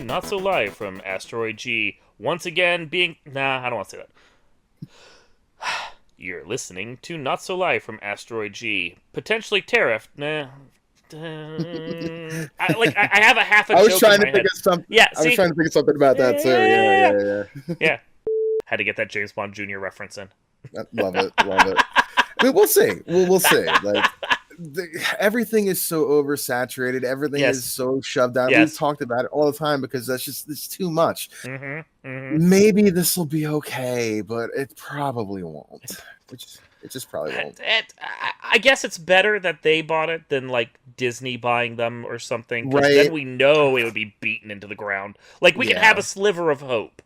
Not So Live from Asteroid G. Once again being... Nah, I don't want to say that. You're listening to Not So Live from Asteroid G. Potentially tariffed. Nah. I have a half a I was joke trying in to my think head. of something. Yeah, I was see? trying to think of something about that too. Yeah. Yeah. Had to get that James Bond Jr. reference in. Love it. I mean, we'll see. We'll see. Like everything is so oversaturated. Everything Yes. is so shoved down. Yes. We've talked about it all the time because it's too much. Mm-hmm. Maybe this will be okay, but it probably won't. It just probably won't. I guess it's better that they bought it than like Disney buying them or something, because Right. then we know it would be beaten into the ground. Like we can have a sliver of hope.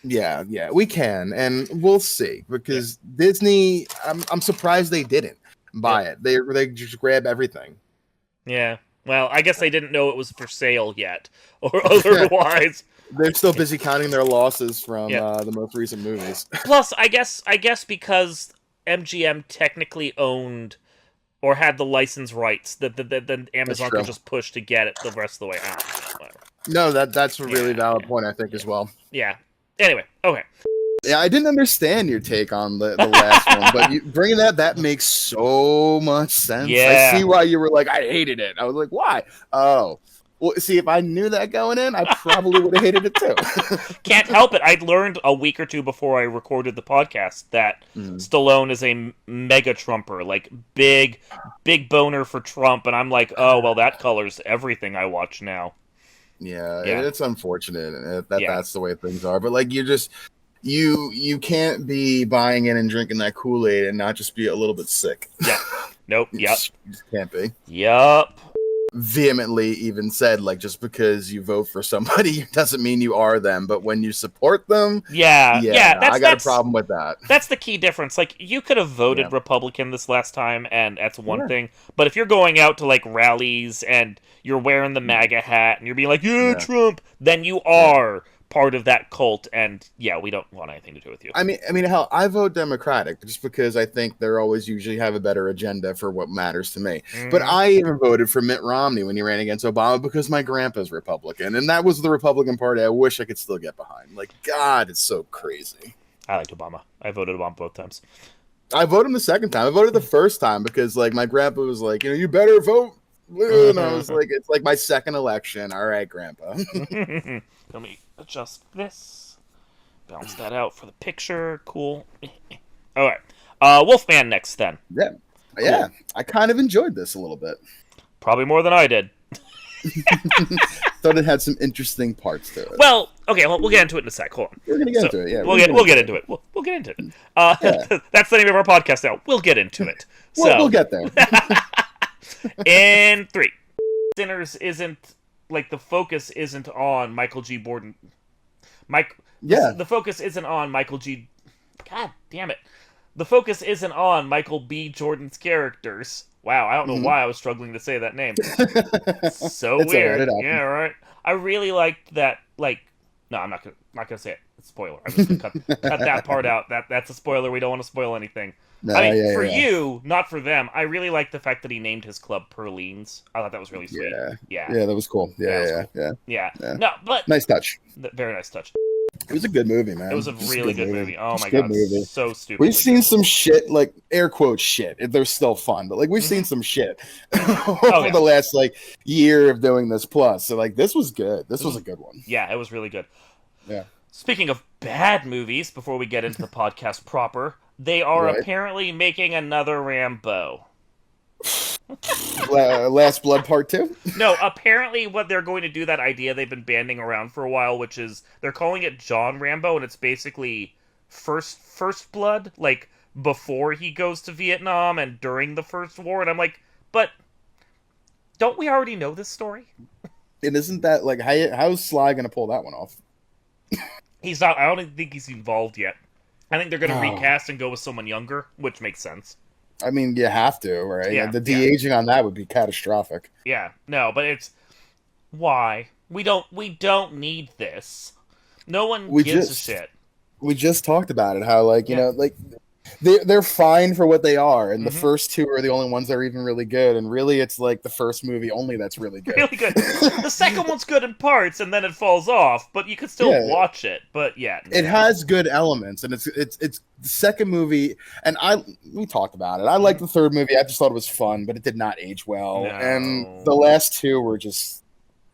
Yeah, we can, and we'll see. Because Disney, I'm surprised they didn't buy it. They just grab everything. Yeah. Well, I guess they didn't know it was for sale yet, or otherwise. They're still busy counting their losses from the most recent movies. Plus, I guess because MGM technically owned or had the license rights, that then Amazon could just push to get it the rest of the way out. No, that's a really valid point, I think, as well. Yeah. Anyway, okay. Yeah, I didn't understand your take on the last one, but bringing that makes so much sense. Yeah. I see why you were like, I hated it. I was like, why? Oh. Well, see, if I knew that going in, I probably would have hated it too. Can't help it. I learned a week or two before I recorded the podcast that Stallone is a mega Trumper, like big boner for Trump, and I'm like, oh, well, that colors everything I watch now. Yeah. It's unfortunate that that's the way things are, but like you can't be buying in and drinking that Kool-Aid and not just be a little bit sick. Yeah. Nope. Yep. Just can't be. Yep. Vehemently even said, like, just because you vote for somebody doesn't mean you are them, but when you support them, I got a problem with that. That's the key difference. Like, you could have voted Republican this last time, and that's one thing, but if you're going out to, like, rallies and you're wearing the MAGA hat and you're being like, Trump, then you are part of that cult, and we don't want anything to do with you. I mean, hell, I vote Democratic just because I think they're always usually have a better agenda for what matters to me. But I even voted for Mitt Romney when he ran against Obama because my grandpa's Republican, and that was the Republican Party I wish I could still get behind. Like, God, it's so crazy. I liked Obama. I voted Obama both times. I voted him the second time. I voted the first time because, like, my grandpa was like, you better vote. And I was like, it's like my second election. All right, Grandpa. Let me adjust this. Balance that out for the picture. Cool. All right. Wolfman next, then. Yeah. Yeah. Cool. I kind of enjoyed this a little bit. Probably more than I did. Thought it had some interesting parts to it. Well, okay, we'll get into it in a sec. Hold on. We're gonna get into it. Yeah, we'll get into it. We'll get into it. That's the name of our podcast now. We'll get into it. We'll get there. In 3, Sinners isn't like the focus isn't on Michael G. Borden. The focus isn't on Michael G. God damn it. The focus isn't on Michael B. Jordan's characters. Wow, I don't know why I was struggling to say that name. So it's weird. Yeah, right. I really liked that. Like, no, I'm not gonna say it. It's a spoiler. I'm just gonna cut that part out. That's a spoiler. We don't want to spoil anything. No, I mean, for you, not for them. I really like the fact that he named his club Perlene's. I thought that was really sweet. Yeah, that was cool. Yeah. No, but nice touch. Very nice touch. It was a good movie, man. It was a really good movie. Oh my god, so stupid. We've seen some shit, like air quote shit. They're still fun, but like we've seen some shit over the last like year of doing this. Plus, so like this was good. This was a good one. Yeah, it was really good. Yeah. Speaking of bad movies, before we get into the podcast proper, they are apparently making another Rambo. Last Blood Part 2? No, apparently what they're going to do, that idea they've been banding around for a while, which is they're calling it John Rambo, and it's basically first blood, like before he goes to Vietnam and during the First War. And I'm like, but don't we already know this story? And isn't that like how's Sly going to pull that one off? He's not. I don't think he's involved yet. I think they're going to recast and go with someone younger, which makes sense. I mean, you have to, right? Yeah, the de-aging on that would be catastrophic. Yeah, no, but it's why we don't need this. No one gives a shit. We just talked about it. How like you know, like they're fine for what they are, and the first two are the only ones that are even really good. And really, it's like the first movie only that's really good. Really good. The second one's good in parts, and then it falls off, but you could still watch it. But it has good elements, and it's the second movie. And we talked about it. I liked the third movie. I just thought it was fun, but it did not age well. No. And the last two were just.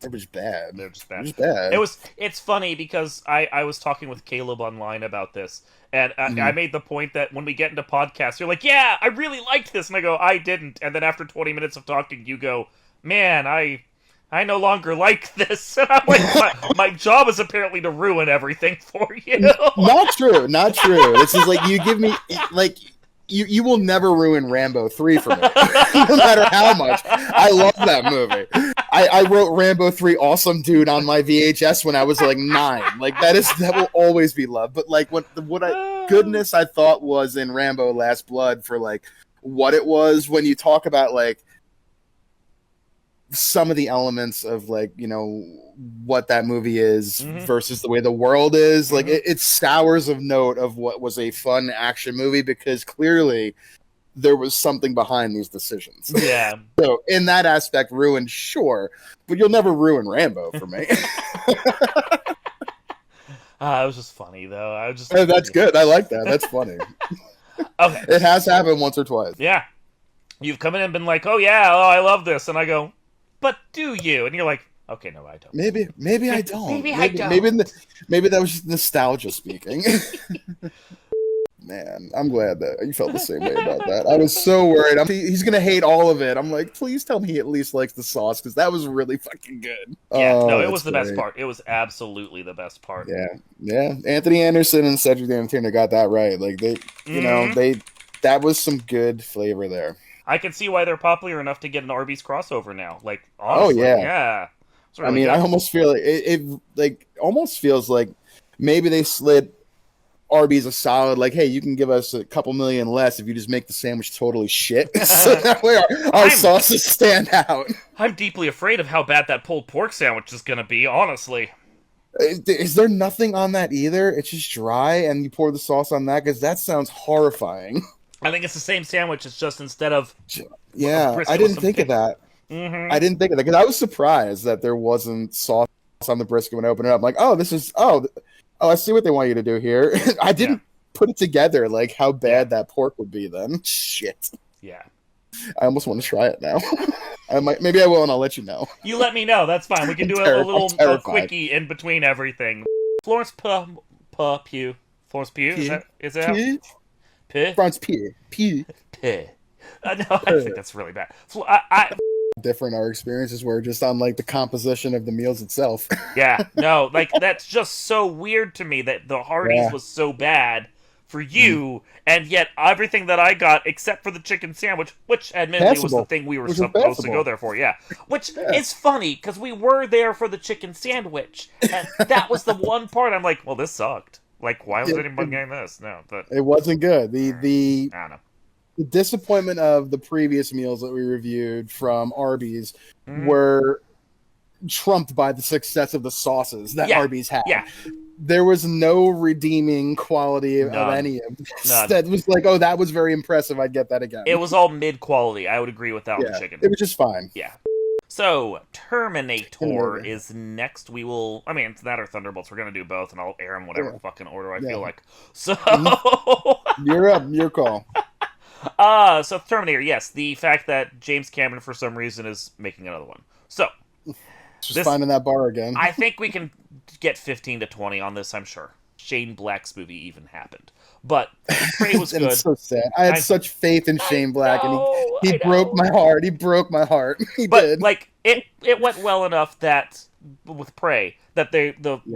It was bad. They're just bad. It was bad. It's funny because I was talking with Caleb online about this, and I made the point that when we get into podcasts, you're like, yeah, I really liked this, and I go, I didn't, and then after 20 minutes of talking, you go, man, I no longer like this, and I'm like, my job is apparently to ruin everything for you. Not true. This is like, you give me, like... You will never ruin Rambo 3 for me, no matter how much. I love that movie. I wrote Rambo 3 awesome dude on my VHS when I was like 9. Like that will always be loved. But like what goodness I thought was in Rambo Last Blood for like what it was when you talk about like some of the elements of like, you know, what that movie is versus the way the world is. Like it sours of note of what was a fun action movie because clearly there was something behind these decisions. Yeah. So in that aspect, ruined, sure, but you'll never ruin Rambo for me. It was just funny though. That's good. I like that. That's funny. Okay. It has happened once or twice. Yeah. You've come in and been like, oh yeah, I love this. And I go, but do you? And you're like, okay, no, I don't. Maybe I don't. Maybe I don't. Maybe that was just nostalgia speaking. Man, I'm glad that you felt the same way about that. I was so worried. He's going to hate all of it. I'm like, please tell me he at least likes the sauce, because that was really fucking good. Yeah, no, it was the best part. It was absolutely the best part. Yeah. Anthony Anderson and Cedric the Entertainer got that right. Like, that was some good flavor there. I can see why they're popular enough to get an Arby's crossover now. Like, honestly, yeah. Really I mean, I almost feel like it almost feels like maybe they slid Arby's a solid, like, hey, you can give us a couple million less if you just make the sandwich totally shit. So that way our sauces stand out. I'm deeply afraid of how bad that pulled pork sandwich is going to be, honestly. Is there nothing on that either? It's just dry and you pour the sauce on that? Because that sounds horrifying. I think it's the same sandwich. It's just instead of... Yeah, I didn't think of that. Mm-hmm. I didn't think of that because I was surprised that there wasn't sauce on the brisket when I opened it up. I'm like, I see what they want you to do here. I didn't put it together like how bad that pork would be then. Shit. Yeah. I almost want to try it now. Maybe I will, and I'll let you know. You let me know. That's fine. We can do a little quickie in between everything. Florence Pugh. Florence Pugh? Is that Pugh? Florence Pugh. Pugh. No, I think that's really bad. Different our experiences were just on like the composition of the meals itself. Yeah, no, like that's just so weird to me that the Hardee's was so bad for you, and yet everything that I got except for the chicken sandwich, which admittedly was the thing we were supposed to go there for, which is funny because we were there for the chicken sandwich, and that was the one part I'm like, well, this sucked. Like, why was anyone getting this? No, but it wasn't good. I don't know. The disappointment of the previous meals that we reviewed from Arby's were trumped by the success of the sauces that Arby's had. Yeah. There was no redeeming quality of any of this. That was like, oh, that was very impressive. I'd get that again. It was all mid-quality. I would agree with that on the chicken. It was just fine. Yeah. So, Terminator is next. We will... I mean, it's that or Thunderbolts. We're going to do both, and I'll air them whatever fucking order I feel like. So... You're up. Your call. So Terminator, yes. The fact that James Cameron, for some reason, is making another one. So... Just finding that bar again. I think we can get 15 to 20 on this, I'm sure. Shane Black's movie even happened. But Prey was good. It's so sad. I had such faith in Shane Black, and he broke my heart. He broke my heart. He did. Like, it went well enough that, with Prey, that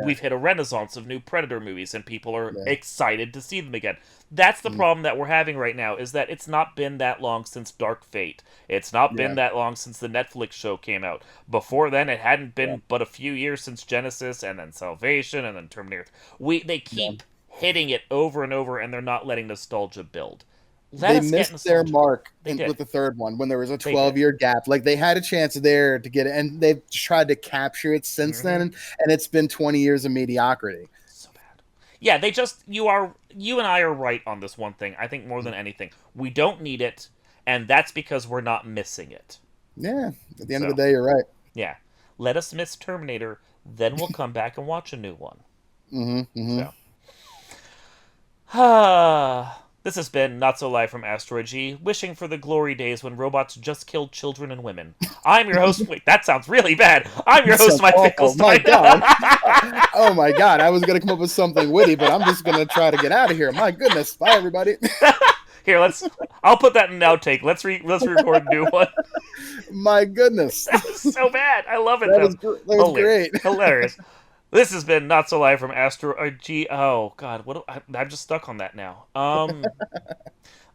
we've hit a renaissance of new Predator movies, and people are excited to see them again. That's the problem that we're having right now, is that it's not been that long since Dark Fate. It's not been that long since the Netflix show came out. Before then, it hadn't been but a few years since Genesis, and then Salvation, and then Terminator. They keep hitting it over and over, and they're not letting nostalgia build. They missed their mark with the third one when there was a 12-year gap. Like, they had a chance there to get it, and they've tried to capture it since then, and it's been 20 years of mediocrity. So bad. Yeah, they just you and I are right on this one thing. I think more than anything, we don't need it, and that's because we're not missing it. Yeah, at the end of the day, you're right. Yeah, let us miss Terminator, then we'll come back and watch a new one. So, this has been Not So Live from Asteroid G, wishing for the glory days when robots just killed children and women. I'm your host. Wait, that sounds really bad. I'm your host, Mike Finkelstein. My God. Oh my God. I was going to come up with something witty, but I'm just going to try to get out of here. My goodness. Bye, everybody. Here, I'll put that in an outtake. Let's record a new one. My goodness. That was so bad. I love it, that was great. Hilarious. This has been Not So Live from Asteroid G. Oh, God. I'm just stuck on that now.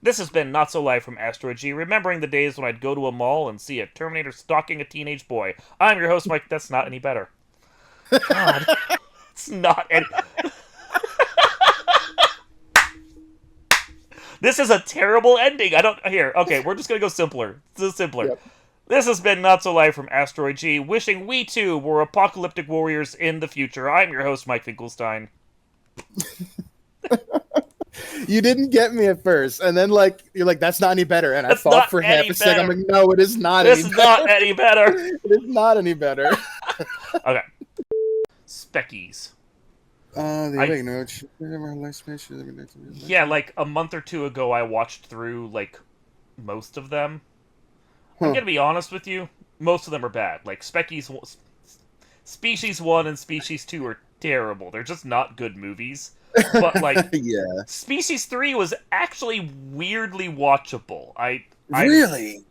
This has been Not So Live from Asteroid G, remembering the days when I'd go to a mall and see a Terminator stalking a teenage boy. I'm your host, Mike. That's not any better. God. It's not any... This is a terrible ending. Okay, we're just going to go simpler. Yep. This has been Not So Live from Asteroid G, wishing we too were apocalyptic warriors in the future. I'm your host, Mike Finkelstein. You didn't get me at first, and then you're like, that's not any better. And I thought for half a second, I'm like, no, it is not any better. This is not any better. It is not any better. Okay. Speckies. Yeah, like a month or two ago, I watched through most of them. I'm gonna be honest with you. Most of them are bad. Like Species 1 and Species 2 are terrible. They're just not good movies. But yeah. Species 3 was actually weirdly watchable. Really?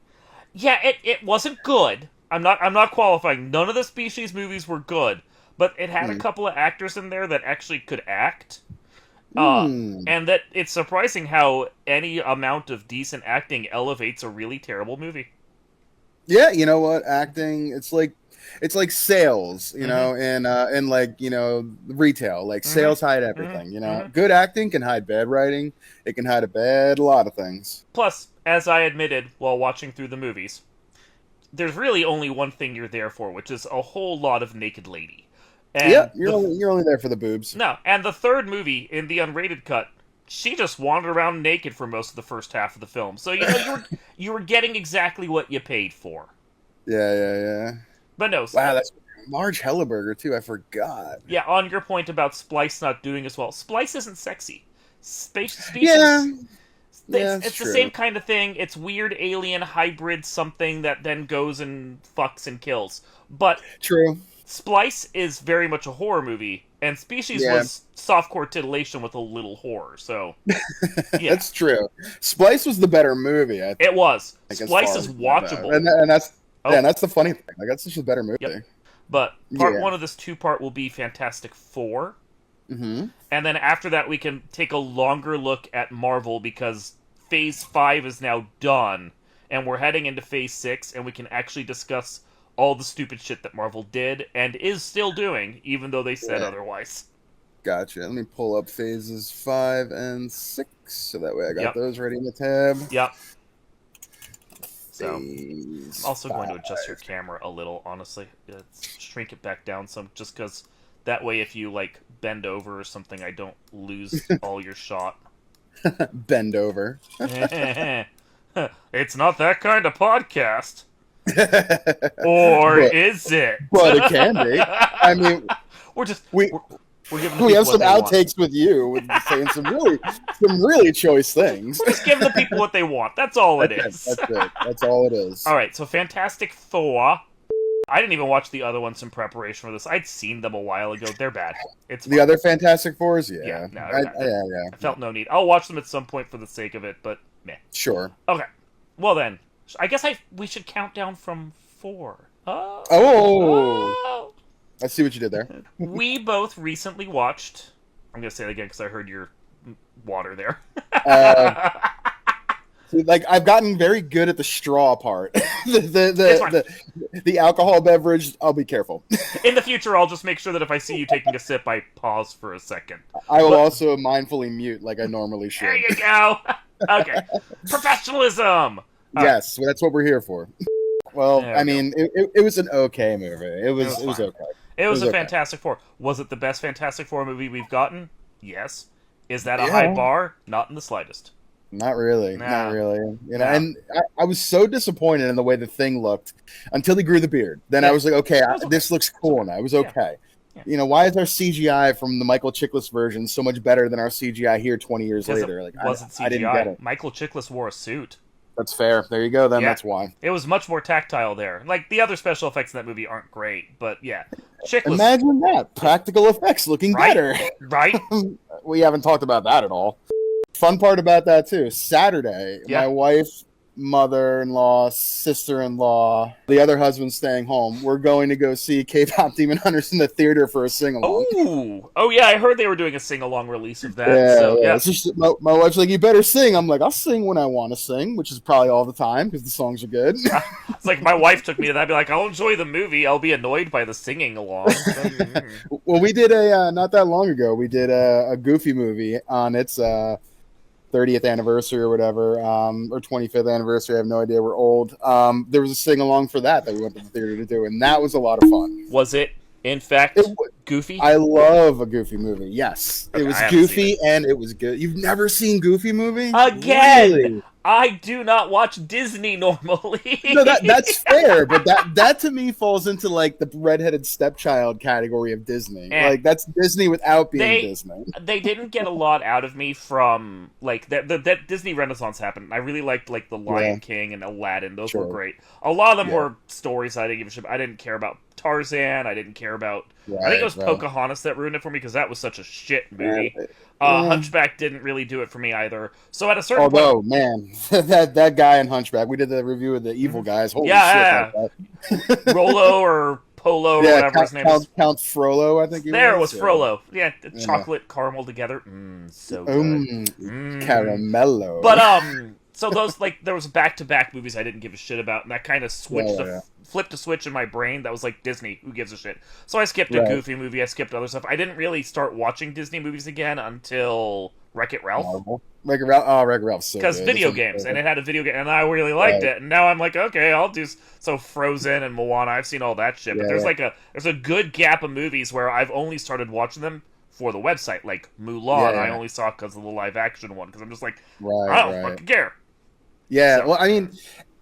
Yeah, it wasn't good. I'm not qualifying. None of the Species movies were good, but it had a couple of actors in there that actually could act. And that it's surprising how any amount of decent acting elevates a really terrible movie. Yeah, you know what? Acting, it's like sales, you know, and retail. Like sales hide everything, you know. Good acting can hide bad writing. It can hide a lot of things. Plus, as I admitted while watching through the movies, there's really only one thing you're there for, which is a whole lot of naked lady. And yeah, you're only there for the boobs. No, and the third movie in the unrated cut, she just wandered around naked for most of the first half of the film. So you were getting exactly what you paid for. Yeah. But no. Wow, that's Marge Helleberger too. I forgot. Yeah, on your point about Splice not doing as well, Splice isn't sexy. Species. Yeah. It's the same kind of thing. It's weird alien hybrid something that then goes and fucks and kills. But true. Splice is very much a horror movie, and Species was softcore titillation with a little horror, so... Yeah. That's true. Splice was the better movie, I think. It was. Splice is watchable. And that's the funny thing. That's just a better movie. Yep. But part one of this two-part will be Fantastic Four. And then after that, we can take a longer look at Marvel, because Phase 5 is now done, and we're heading into Phase 6, and we can actually discuss all the stupid shit that Marvel did and is still doing, even though they said otherwise. Gotcha. Let me pull up Phases 5 and 6, so that way I got those ready in the tab. Yep. So, I'm also going to adjust your camera a little, honestly. Shrink it back down some, just because that way if you, bend over or something, I don't lose all your shot. Bend over. It's not that kind of podcast. Or is it? But it can be. I mean, we're giving we have some outtakes with you, with saying some really choice things. We're just giving the people what they want. That's all it is. That's it. That's all it is. All right. So Fantastic Four. I didn't even watch the other ones in preparation for this. I'd seen them a while ago. They're bad. It's fun. The other Fantastic Fours, yeah. No, I felt no need. I'll watch them at some point for the sake of it, but meh. Sure. Okay. Well then. I guess we should count down from 4. Oh! I see what you did there. We both recently watched... I'm going to say it again because I heard your water there. I've gotten very good at the straw part. the alcohol beverage, I'll be careful. In the future, I'll just make sure that if I see you taking a sip, I pause for a second. I will also mindfully mute like I normally should. There you go! Okay. Professionalism! Yes, that's what we're here for. Well, I mean, it was an okay movie. It was okay. It was a Fantastic Four. Was it the best Fantastic Four movie we've gotten? Yes. Is that a high bar? Not in the slightest. Not really. Not really. You know, and I was so disappointed in the way the Thing looked until he grew the beard. Then I was like, okay, this looks cool now. It was okay. Yeah. You know, why is our CGI from the Michael Chiklis version so much better than our CGI here 20 years later? Like, wasn't CGI. I didn't get it. Michael Chiklis wore a suit. That's fair. There you go. Then that's why. It was much more tactile there. Like, the other special effects in that movie aren't great, but yeah. Chiklis. Imagine that. Practical effects looking better. Right? We haven't talked about that at all. Fun part about that, too. Saturday, my wife, mother-in-law, sister-in-law, the other husband staying home, we're going to go see K-Pop Demon Hunters in the theater for a sing-along. Ooh. Oh, yeah, I heard they were doing a sing-along release of that. Yeah. It's just, my wife's like, you better sing. I'm like, I'll sing when I want to sing, which is probably all the time because the songs are good. It's like my wife took me to that. I'd be like, I'll enjoy the movie. I'll be annoyed by the singing along. Well, we did not that long ago, we did a Goofy movie on its 30th anniversary or whatever, or 25th anniversary. I have no idea. We're old. There was a sing-along for that we went to the theater to do, and that was a lot of fun. Was it, in fact, Goofy? I love a Goofy movie, yes. Okay, it was Goofy, and it was good. You've never seen Goofy movie? Again! Really? I do not watch Disney normally. No, that's fair, but that to me falls into like the redheaded stepchild category of Disney. Like that's Disney without being Disney. They didn't get a lot out of me from like that Disney Renaissance happened. I really liked like The Lion King and Aladdin. Those were great. A lot of them were stories I didn't give a shit. I didn't care about Tarzan. I didn't care about. I think it was Pocahontas that ruined it for me because that was such a shit movie. Hunchback didn't really do it for me either. So at a certain point, man, that guy in Hunchback, we did the review of the evil guys. Holy shit! Rollo or Polo or whatever his name is. Count Frollo, I think. There was Frollo. Yeah, chocolate caramel together. So good. Caramello. But so those there was back-to-back movies I didn't give a shit about, and that kind of flipped a switch in my brain that was like, Disney, who gives a shit? So I skipped a Goofy movie, I skipped other stuff. I didn't really start watching Disney movies again until Wreck-It Ralph. Wreck-It Ralph's so good. Because video games, and it had a video game, and I really liked it, and now I'm like, okay, I'll do so Frozen and Moana, I've seen all that shit, but there's a good gap of movies where I've only started watching them for the website, like Mulan, I only saw because of the live-action one, because I'm just like, I don't fucking care. Yeah, well, I mean,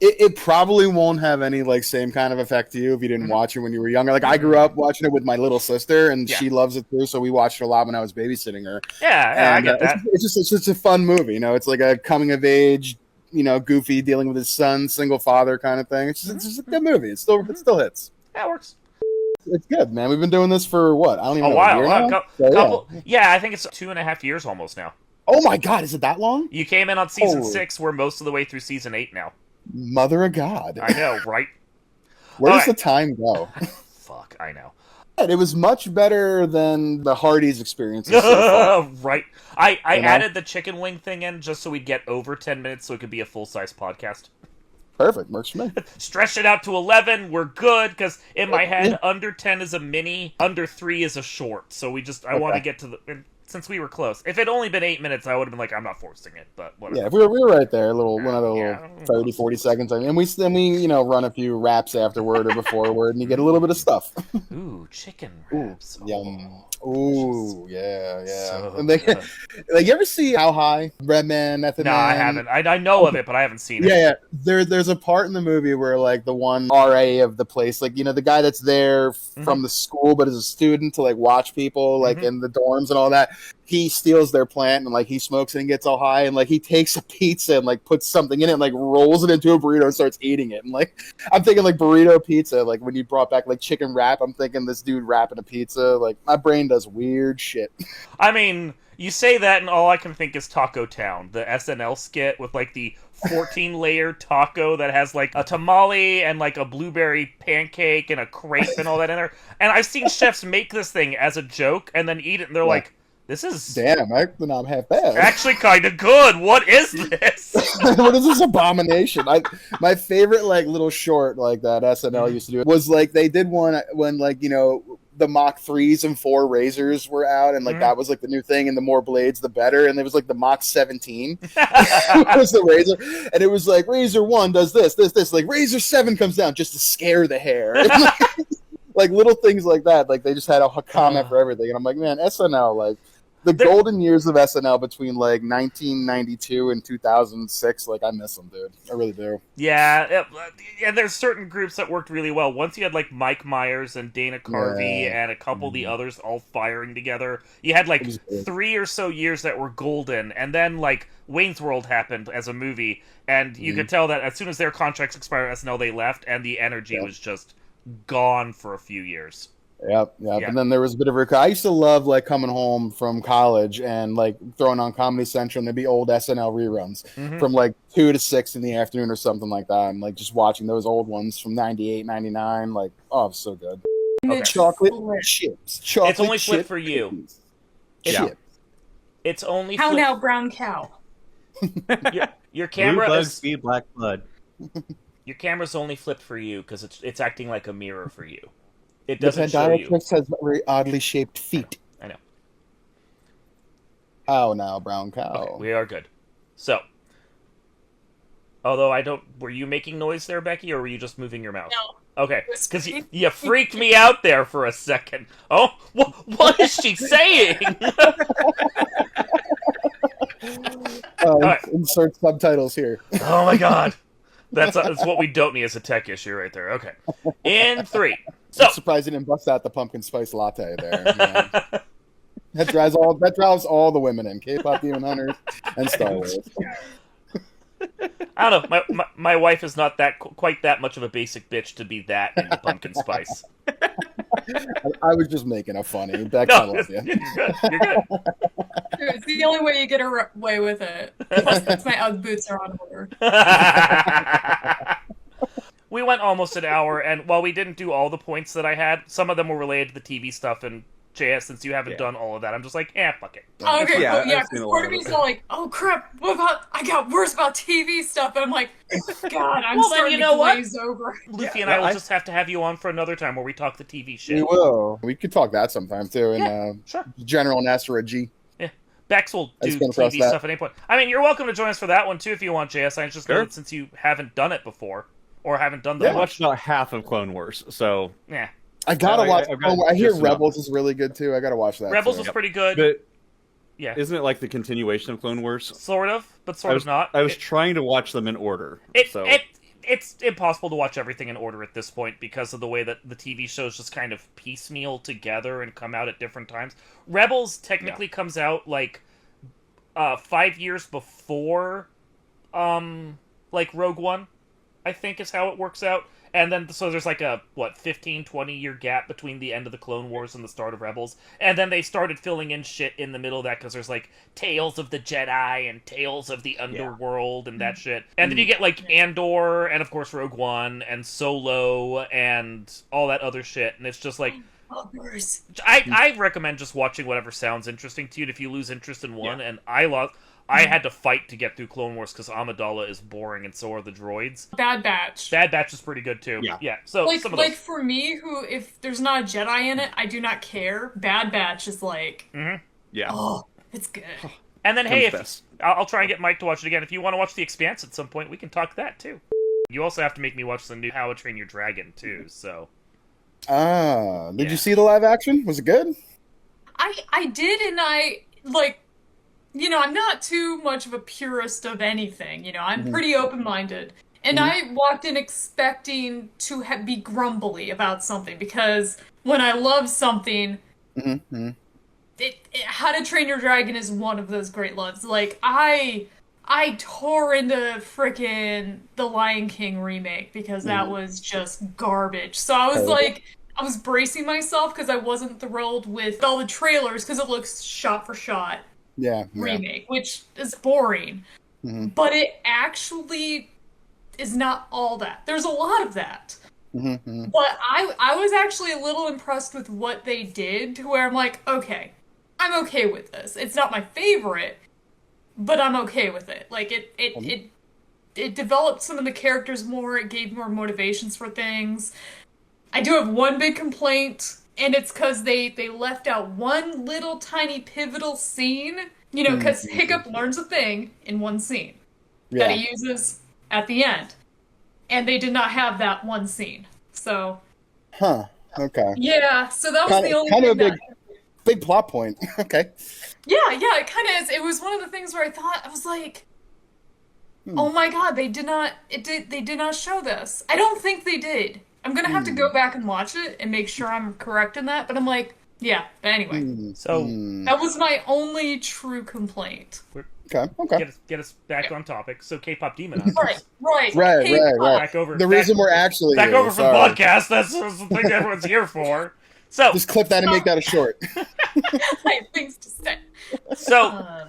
it probably won't have any same kind of effect to you if you didn't watch it when you were younger. Like I grew up watching it with my little sister, and she loves it too. So we watched it a lot when I was babysitting her. Yeah, I get that. It's just a fun movie. You know, it's like a coming of age, Goofy dealing with his son, single father kind of thing. It's just a good movie. It still hits. Yeah, it works. It's good, man. We've been doing this for what? I don't even know. A while. I think it's 2.5 years almost now. Oh my God, is it that long? You came in on season 6. We're most of the way through season 8 now. Mother of God. I know, right? Where does the time go? Fuck, I know. It was much better than the Hardy's experience. So right. I added the chicken wing thing in just so we'd get over 10 minutes so it could be a full-size podcast. Perfect, works for me. Stretch it out to 11, we're good, because in my head, under 10 is a mini, under 3 is a short. So I want to get to the... Since we were close. If it only been 8 minutes, I would have been like, I'm not forcing it, but whatever. Yeah, we were right there, one of the little 30, 40 seconds. And we run a few raps afterward or beforeward, and you get a little bit of stuff. Ooh, chicken wraps. Yum. Ooh, yeah. So you ever see How High? Redman, Method Man? No, I haven't. I know of it, but I haven't seen it. Yeah. There's a part in the movie where the one RA of the place, the guy that's there from the school but as a student to watch people in the dorms and all that, he steals their plant and he smokes it and gets all high and he takes a pizza and puts something in it and rolls it into a burrito and starts eating it. And I'm thinking burrito pizza, when you brought back chicken wrap, I'm thinking this dude wrapping a pizza. My brain does weird shit. I mean, you say that and all I can think is Taco Town, the SNL skit with the 14-layer taco that has a tamale and a blueberry pancake and a crepe and all that in there. And I've seen chefs make this thing as a joke and then eat it and they're like, this is... Damn, actually not half bad. Actually kind of good. What is this? What is this abomination? My favorite, little short, that SNL used to do was, they did one when, the Mach 3s and 4 razors were out, and, that was, the new thing, and the more blades, the better, and there was, the Mach 17 was the razor, and it was, Razor 1 does this, Razor 7 comes down just to scare the hair. And, little things like that, they just had a comment for everything, and I'm like, man, SNL, the golden years of SNL between like 1992 and 2006. Like I miss them, dude. I really do. Yeah, there's certain groups that worked really well. Once you had like Mike Myers and Dana Carvey and a couple of the others all firing together, you had like 3 or so years that were golden, and then like Wayne's World happened as a movie, and you could tell that as soon as their contracts expired at SNL, they left, and the energy was just gone for a few years. Yep. And then there was a bit of a... I used to love like coming home from college and like throwing on Comedy Central, and there'd be old SNL reruns from like 2 to 6 in the afternoon or something like that, and like just watching those old ones from 98, 99. Like, oh, so good. Okay. Chocolate chips. Chocolate it's only flipped for you. It's only How now, brown cow? your camera Blue is... bugs feed black blood. Your camera's only flipped for you because it's acting like a mirror for you. It doesn't show you. The has very oddly shaped feet. I know. How now, brown cow? Okay, we are good. So, although I don't... Were you making noise there, Becky, or were you just moving your mouth? No. Okay, because you freaked me out there for a second. Oh, what is she saying? Right. Insert subtitles here. Oh my god. That's what we don't need as a tech issue right there. Okay. In 3. So I'm surprised you didn't bust out the pumpkin spice latte there. That drives all the women in K-pop Demon Hunters and Star Wars. I don't know. My wife is not quite that much of a basic bitch to be that into pumpkin spice. I was just making a funny. Beck, No, I love you. You're good. It's the only way you get away with it. Plus, that's my UGG boots are on order. We went almost an hour, and while we didn't do all the points that I had, some of them were related to the TV stuff, and JS, since you haven't done all of that, I'm just like, fuck it. Okay, Yeah, because part of me's all like, oh crap, I got worse about TV stuff, and I'm like, God, I'm starting to glaze over. Luffy and I will just have to have you on for another time where we talk the TV shit. We will. We could talk that sometime, too, in sure. General and Asteroid G. Yeah. Bex will do TV stuff at any point. I mean, you're welcome to join us for that one, too, if you want, JS. I just know that since you haven't done it before, or haven't done the I watched about half of Clone Wars, so... Yeah. I gotta watch. I hear Rebels is really good too. I gotta watch that. Rebels was pretty good. But yeah, isn't it like the continuation of Clone Wars? Sort of, but sort of not. I was trying to watch them in order. It's impossible to watch everything in order at this point because of the way that the TV shows just kind of piecemeal together and come out at different times. Rebels technically comes out like 5 years before, like Rogue One, I think is how it works out. And then, so there's like a, 15, 20-year gap between the end of the Clone Wars and the start of Rebels. And then they started filling in shit in the middle of that, because there's like Tales of the Jedi and Tales of the Underworld and that shit. And then you get like Andor, and of course Rogue One, and Solo, and all that other shit. And it's just like... I recommend just watching whatever sounds interesting to you. And if you lose interest in one, and I had to fight to get through Clone Wars because Amidala is boring, and so are the droids. Bad Batch. Bad Batch is pretty good too. Yeah. So like for me, who if there's not a Jedi in it, I do not care. Bad Batch is like, oh, it's good. And then hey, I'll try and get Mike to watch it again. If you want to watch The Expanse at some point, we can talk that too. You also have to make me watch the new How to Train Your Dragon too. So. Did you see the live action? Was it good? I did, and I like. You know, I'm not too much of a purist of anything. You know, I'm pretty open-minded. And I walked in expecting to be grumbly about something, because when I love something, How to Train Your Dragon is one of those great loves. Like, I tore into frickin' the Lion King remake, because that was just garbage. So I was like, I was bracing myself, because I wasn't thrilled with all the trailers, because it looks shot for shot. Remake, which is boring, but it actually is not all that. There's a lot of that, but I was actually a little impressed with what they did, to where I'm like, okay, I'm okay with this. It's not my favorite, but I'm okay with it. Like it developed some of the characters more. It gave more motivations for things. I do have one big complaint. And it's because they left out one little tiny pivotal scene, you know, because Hiccup learns a thing in one scene that he uses at the end. And they did not have that one scene. So. Okay. Yeah, so that was the only kind thing of a big plot point. Okay. Yeah, it kind of is. It was one of the things where I was like, oh my God, they did not show this. I don't think they did. I'm gonna have to go back and watch it and make sure I'm correct in that, but I'm like, yeah, but anyway. So that was my only true complaint. Okay. Get us back on topic. So K-pop Demon Hunters. Right. Back over. The reason we're actually back here, over for the podcast. That's the thing everyone's here for. So just clip that and make that a short. I have things to say. So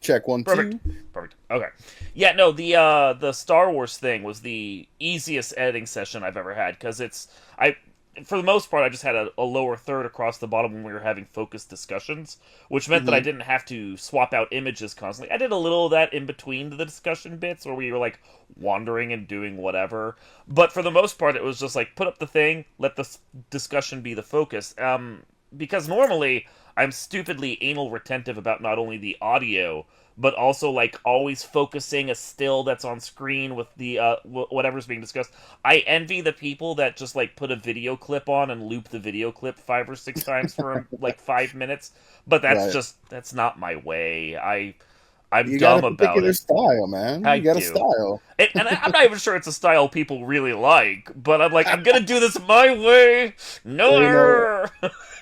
check 1, 2. Perfect. Okay. Yeah, no, the Star Wars thing was the easiest editing session I've ever had, because for the most part, I just had a lower third across the bottom when we were having focused discussions, which meant that I didn't have to swap out images constantly. I did a little of that in between the discussion bits, where we were, like, wandering and doing whatever. But for the most part, it was just, like, put up the thing, let the discussion be the focus. Because normally, I'm stupidly anal retentive about not only the audio, but also, like, always focusing a still that's on screen with the whatever's being discussed. I envy the people that just, like, put a video clip on and loop the video clip 5 or 6 times for, like, 5 minutes. But that's not my way. I'm dumb about it. You got a style, man. You got a style. And I'm not even sure it's a style people really like, but I'm like, I'm gonna do this my way. No!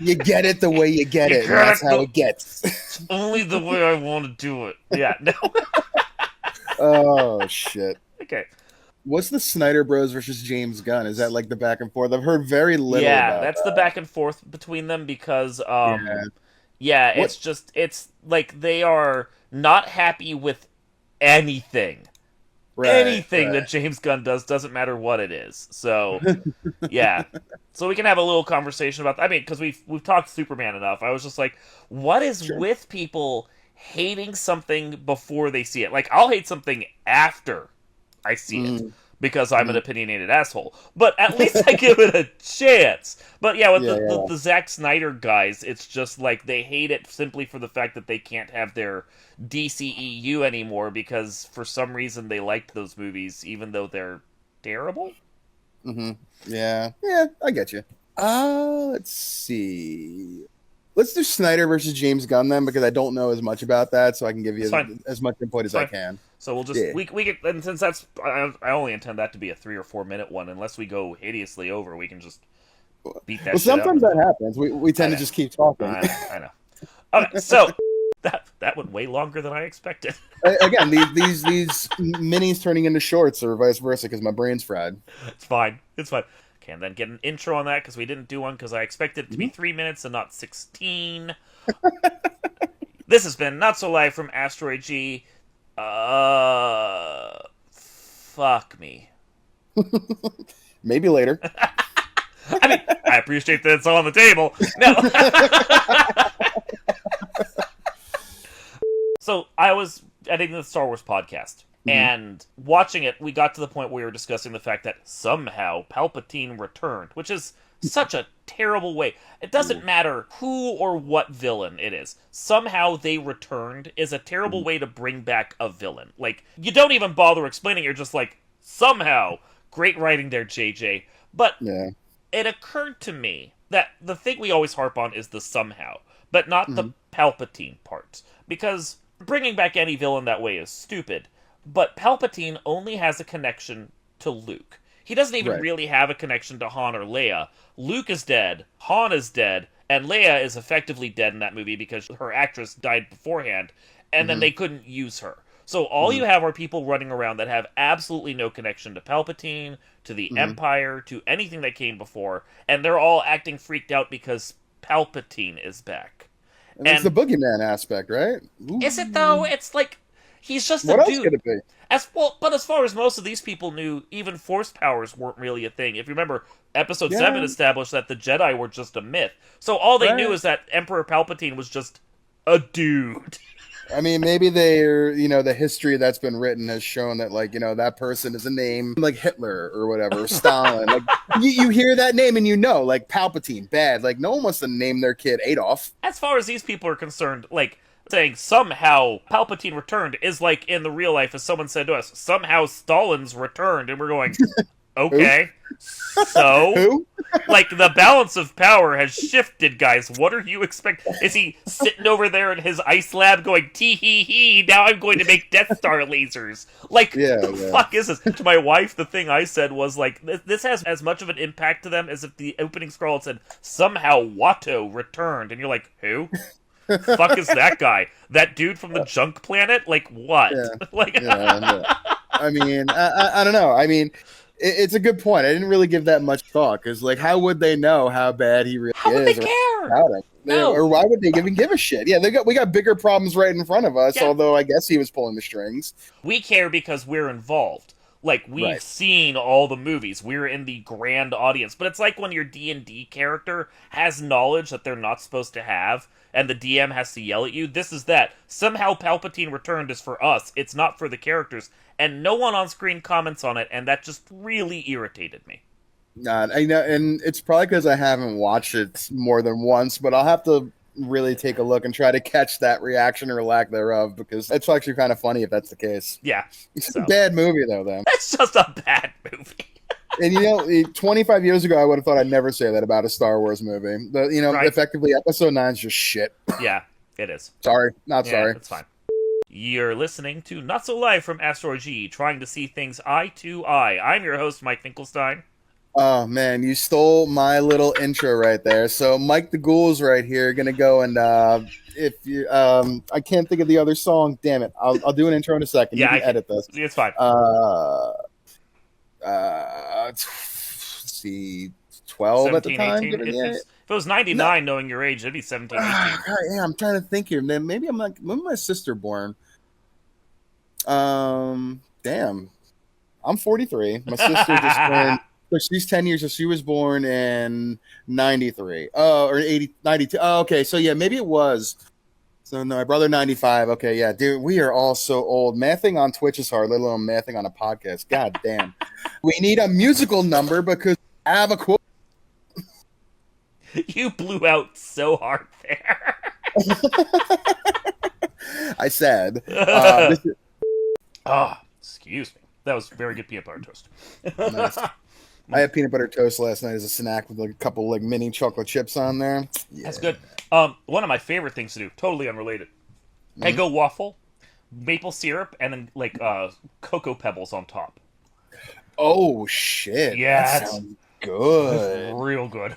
You get it the way you get it. That's how it gets. It's only the way I want to do it. Yeah, no. Oh, shit. Okay. What's the Snyder Bros versus James Gunn? Is that like the back and forth? I've heard very little about that's that. the back and forth between them, because, it's like they are not happy with anything. Anything that James Gunn does, doesn't matter what it is. So, yeah. So we can have a little conversation about that. I mean, because we've talked Superman enough. I was just like, what is with people hating something before they see it? Like, I'll hate something after I see it, because I'm an opinionated asshole. But at least I give it a chance. But yeah, with the Zack Snyder guys, it's just like they hate it simply for the fact that they can't have their DCEU anymore, because for some reason they liked those movies even though they're terrible. Yeah, I get you. Let's see. Let's do Snyder versus James Gunn then, because I don't know as much about that, so I can give you as much input as I can. So we'll just we can, and since that's I only intend that to be a 3 or 4 minute one, unless we go hideously over, we can just beat that. Well, sometimes that happens. We tend to just keep talking. I know. Okay, so that went way longer than I expected. Again, these minis turning into shorts or vice versa, because my brain's fried. It's fine. Okay, and then get an intro on that, because we didn't do one, because I expected it to be 3 minutes and not 16. This has been Not So Live from Asteroid G. Fuck me. Maybe later. I mean, I appreciate that it's on the table. No. So I was editing the Star Wars podcast, and watching it, we got to the point where we were discussing the fact that somehow Palpatine returned, which is such a terrible way. It doesn't matter who or what villain it is. Somehow they returned is a terrible way to bring back a villain. Like, you don't even bother explaining, you're just like, somehow. Great writing there, JJ. But it occurred to me that the thing we always harp on is the somehow, but not the Palpatine part. Because bringing back any villain that way is stupid. But Palpatine only has a connection to Luke. He doesn't even really have a connection to Han or Leia. Luke is dead, Han is dead, and Leia is effectively dead in that movie because her actress died beforehand, and then they couldn't use her. So all you have are people running around that have absolutely no connection to Palpatine, to the Empire, to anything that came before, and they're all acting freaked out because Palpatine is back. And it's the boogeyman aspect, right? Ooh. Is it, though? It's like, he's just a dude. What else could it be? But as far as most of these people knew, even Force powers weren't really a thing. If you remember, Episode 7 established that the Jedi were just a myth. So all they knew is that Emperor Palpatine was just a dude. I mean, maybe they're, the history that's been written has shown that, like, that person is a name like Hitler or whatever, Stalin. Like, you hear that name and like, Palpatine, bad. Like, no one wants to name their kid Adolf. As far as these people are concerned, like, saying somehow Palpatine returned is like in the real life, as someone said to us, somehow Stalin's returned, and we're going, Okay. So? Who? Like, the balance of power has shifted, guys. What are you expecting? Is he sitting over there in his ice lab going, tee-hee-hee, now I'm going to make Death Star lasers? Like, the fuck is this? To my wife, the thing I said was, like, this has as much of an impact to them as if the opening scroll said, somehow Watto returned. And you're like, who? Fuck is that guy? That dude from the junk planet? Like, what? Yeah. Like, I mean, I don't know. I mean, it's a good point. I didn't really give that much thought because, like, how would they know how bad he really is? How would they care? No. Or why would they even give a shit? Yeah, we got bigger problems right in front of us. Yeah. Although I guess he was pulling the strings. We care because we're involved. Like, we've seen all the movies. We're in the grand audience. But it's like when your D&D character has knowledge that they're not supposed to have, and the DM has to yell at you. This is that. Somehow Palpatine Returned is for us. It's not for the characters. And no one on screen comments on it, and that just really irritated me. God, I know, and it's probably because I haven't watched it more than once, but I'll have to really take a look and try to catch that reaction or lack thereof, because it's actually kind of funny if that's the case. Yeah. It's a bad movie, though. It's just a bad movie. And 25 years ago, I would have thought I'd never say that about a Star Wars movie. Effectively, Episode 9 is just shit. Yeah, it is. Sorry, sorry. It's fine. You're listening to Not So Live from Asteroid G, trying to see things eye to eye. I'm your host, Mike Finkelstein. Oh, man, you stole my little intro right there. So Mike the Ghoul's right here, gonna go and if you I can't think of the other song. Damn it, I'll do an intro in a second. Yeah, you can edit this. It's fine. Let's see, 12 at the time. If it was 99, knowing your age, it'd be 17, 18. Yeah, I'm trying to think here. Man, maybe I'm like, when was my sister born? Damn, I'm 43. My sister just born. So she's 10 years, so she was born in 93. Or 92. Oh, okay, so yeah, maybe it was. So no, my brother 95. Okay, yeah, dude, we are all so old. Mathing on Twitch is hard, let alone mathing on a podcast. God damn. We need a musical number because I have a quote. You blew out so hard there. I said. Excuse me. That was very good peanut butter toast. Nice. I had peanut butter toast last night as a snack with like a couple like mini chocolate chips on there. Yeah. That's good. One of my favorite things to do, totally unrelated. Eggo waffle, maple syrup, and then like cocoa pebbles on top. Oh shit! Yeah, that sounds good. Real good.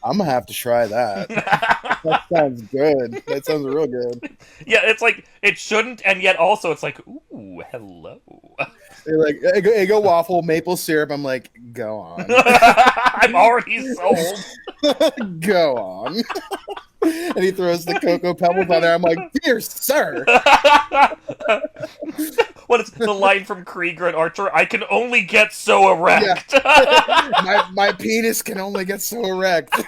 I'm gonna have to try that. That sounds good. That sounds real good. Yeah, it's like it shouldn't, and yet also it's like, ooh, hello. They're like, Eggo waffle, maple syrup. I'm like, go on. I'm already sold. Go on. And he throws the cocoa pebbles on there. I'm like, dear sir. What is the line from Krieger and Archer? I can only get so erect. Yeah. my penis can only get so erect.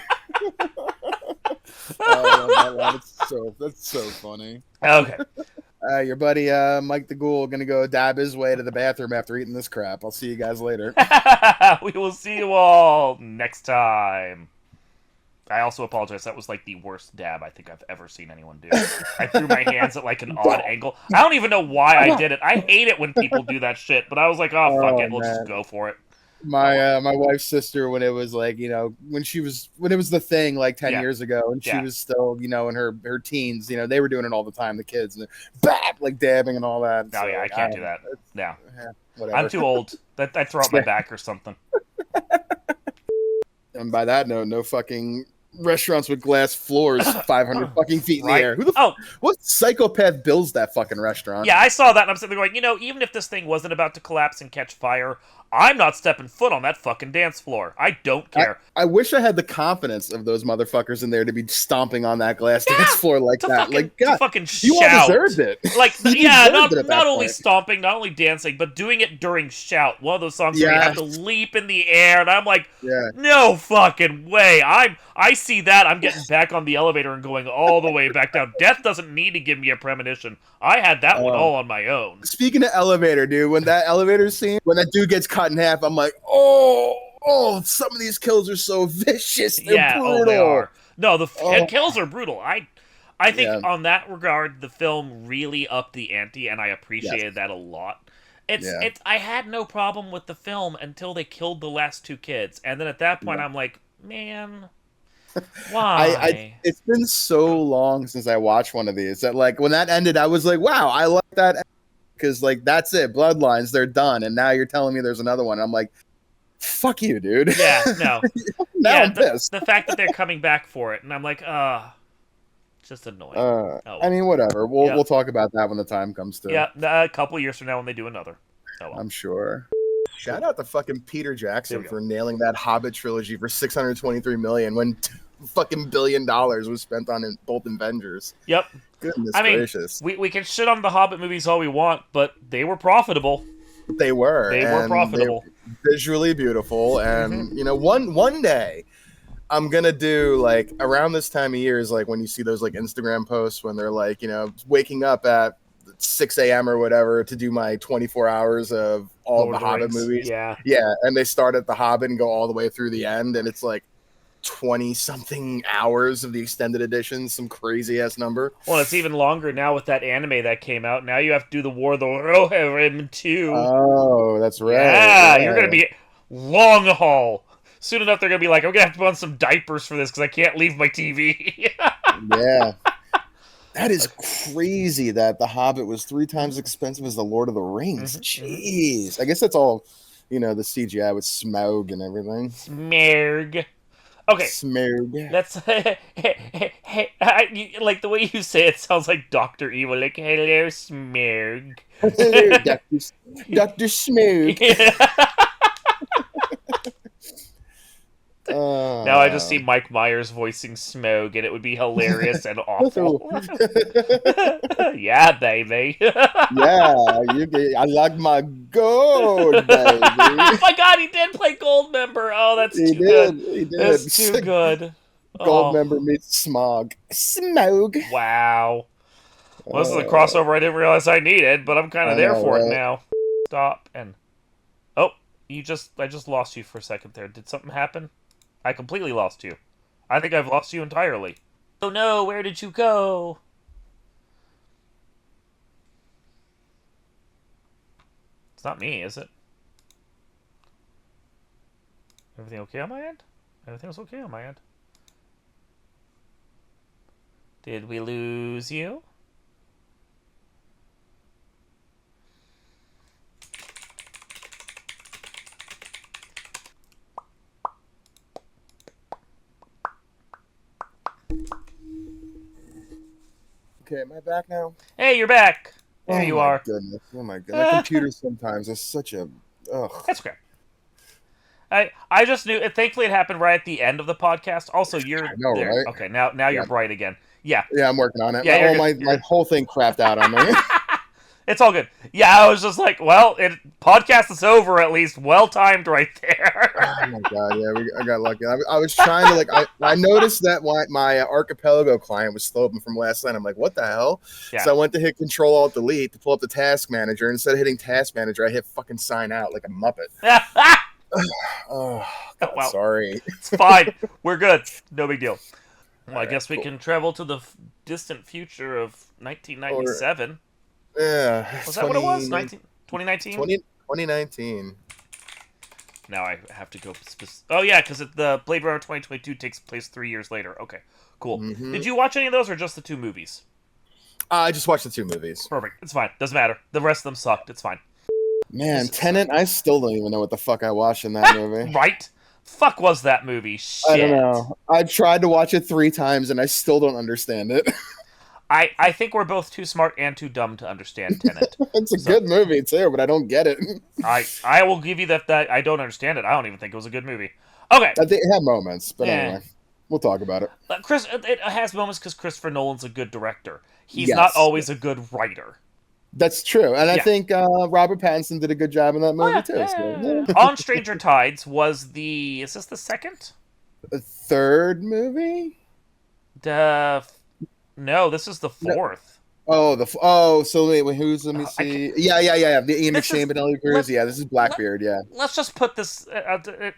Oh, that's so funny. Okay. Your buddy Mike the Ghoul gonna go dab his way to the bathroom after eating this crap. I'll see you guys later. We will see you all next time. I also apologize. That was like the worst dab I think I've ever seen anyone do. I threw my hands at like an odd angle. I don't even know why I did it. I hate it when people do that shit, but I was like, oh, fuck it. We'll just go for it. My wife's sister, when it was like, when it was the thing like 10 years ago, and she was still, in her teens, they were doing it all the time, the kids, and like dabbing and all that. Oh, yeah, I can't do that. No. Whatever. I'm too old. I throw up my back or something. And by that note, no fucking restaurants with glass floors 500 fucking feet in the air. What psychopath builds that fucking restaurant? Yeah, I saw that, and I'm sitting there going, even if this thing wasn't about to collapse and catch fire, I'm not stepping foot on that fucking dance floor. I don't care. I wish I had the confidence of those motherfuckers in there to be stomping on that glass dance floor like that. Fucking, like, God, to fucking you all shout. deserved it. Like, yeah, not only stomping, not only dancing, but doing it during shout. One of those songs where you have to leap in the air, and I'm like, no fucking way. I see that. I'm getting back on the elevator and going all the way back down. Death doesn't need to give me a premonition. I had that one all on my own. Speaking of elevator, dude, when that elevator scene, when that dude gets cut in half, I'm like, oh, some of these kills are so vicious. They're brutal. They are. No, the kills are brutal. I think on that regard, the film really upped the ante, and I appreciated that a lot. I had no problem with the film until they killed the last two kids, and then at that point I'm like, man, why? It's been so long since I watched one of these that like when that ended, I was like, wow, I like that because like that's it, Bloodlines, they're done, and now you're telling me there's another one. I'm like, fuck you, dude. Yeah, no. Now I'm pissed. The fact that they're coming back for it, and I'm like, just annoying. I mean, whatever. We'll talk about that when the time comes to. Yeah, a couple years from now when they do another. Oh, well. I'm sure. Shout out to fucking Peter Jackson for nailing that Hobbit trilogy for $623 million when fucking $1 billion was spent on both Avengers. Yep. Goodness gracious. We can shit on the Hobbit movies all we want, but they were profitable. They were. They were profitable. They were visually beautiful, and you know, one day I'm gonna do like around this time of year is like when you see those like Instagram posts when they're like, you know, waking up at 6 a.m. or whatever to do my 24 hours of all Lord the Hobbit movies. Yeah. Yeah. And they start at the Hobbit and go all the way through the end. And it's like 20 something hours of the extended edition, some crazy ass number. Well, it's even longer now with that anime that came out. Now you have to do the War of the Rohirrim too. Oh, that's right. Yeah, you're going to be long haul. Soon enough, they're going to be like, I'm going to have to put on some diapers for this because I can't leave my TV. Yeah. That is crazy that The Hobbit was 3 times expensive as The Lord of the Rings. Jeez. I guess that's all, you know, the CGI with Smaug and everything. Smaug. Okay. Smaug. That's like the way you say it sounds like Dr. Evil. Like, hello, Smaug. Hello, Dr. Smaug. Yeah. Now I just see Mike Myers voicing Smaug, and it would be hilarious and awful. Yeah, baby. Yeah, I like my gold, baby. Oh my god, he did play Goldmember. Oh, that's too good. He did. That's too good. Goldmember meets Smaug. Smaug. Wow. Well, this is a crossover I didn't realize I needed, but I'm kind of there for it now. Stop and... Oh, I just lost you for a second there. Did something happen? I completely lost you. I think I've lost you entirely. Oh no, where did you go? It's not me, is it? Everything okay on my end? Everything's okay on my end. Did we lose you? Okay, am I back now? Hey, you're back. There you are. Goodness. Oh my god. My computer sometimes is such a... Ugh. That's okay. I just knew. Thankfully, it happened right at the end of the podcast. Also, you're I know, there. right? Okay, now you're bright again. Yeah. Yeah, I'm working on it. Yeah, my whole thing crapped out on me. It's all good. Yeah, I was just like, well, podcast is over at least. Well timed right there. Oh my god, yeah, I got lucky. I was trying to like, I noticed that my Archipelago client was still open from last night. I'm like, what the hell? Yeah. So I went to hit Control Alt Delete to pull up the Task Manager. Instead of hitting Task Manager, I hit fucking sign out like a muppet. Oh, God, well, sorry. It's fine. We're good. No big deal. Well, I guess we can travel to the distant future of 1997. Yeah. Was that what it was? 2019? 2019. Now I have to go... Oh, yeah, because the Blade Runner 2022 takes place 3 years later. Okay, cool. Mm-hmm. Did you watch any of those or just the 2 movies? I just watched the 2 movies. Perfect. It's fine. Doesn't matter. The rest of them sucked. It's fine. Man, Tenet, I still don't even know what the fuck I watched in that movie. Right? Fuck was that movie? Shit. I don't know. I tried to watch it 3 times and I still don't understand it. I think we're both too smart and too dumb to understand Tenet. It's a good movie too, but I don't get it. I will give you that I don't understand it. I don't even think it was a good movie. Okay. I think it had moments, but anyway, we'll talk about it. It has moments because Christopher Nolan's a good director. He's Yes. not always a good writer. That's true, and I think Robert Pattinson did a good job in that movie too. Yeah. So. On Stranger Tides was is this the second? The 3rd movie? No, this is the 4th. So wait, let me see. Yeah. The Ian McShane, Penelope Cruz. Yeah, this is Blackbeard. Yeah. Let's just put this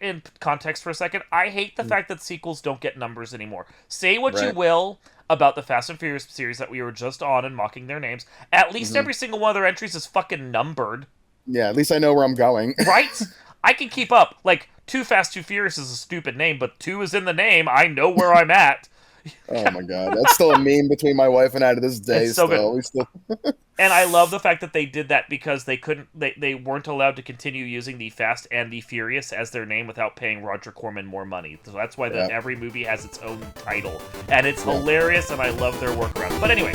in context for a second. I hate the fact that sequels don't get numbers anymore. Say what you will about the Fast and Furious series that we were just on and mocking their names. At least every single one of their entries is fucking numbered. Yeah, at least I know where I'm going. Right? I can keep up. Like, Too Fast, Too Furious is a stupid name, but 2 is in the name. I know where I'm at. Oh my god, that's still a meme between my wife and I to this day. It's so still. good. We still... And I love the fact that they did that because they weren't allowed to continue using the Fast and the Furious as their name without paying Roger Corman more money. So that's why every movie has its own title. And it's hilarious, and I love their workaround. But anyway,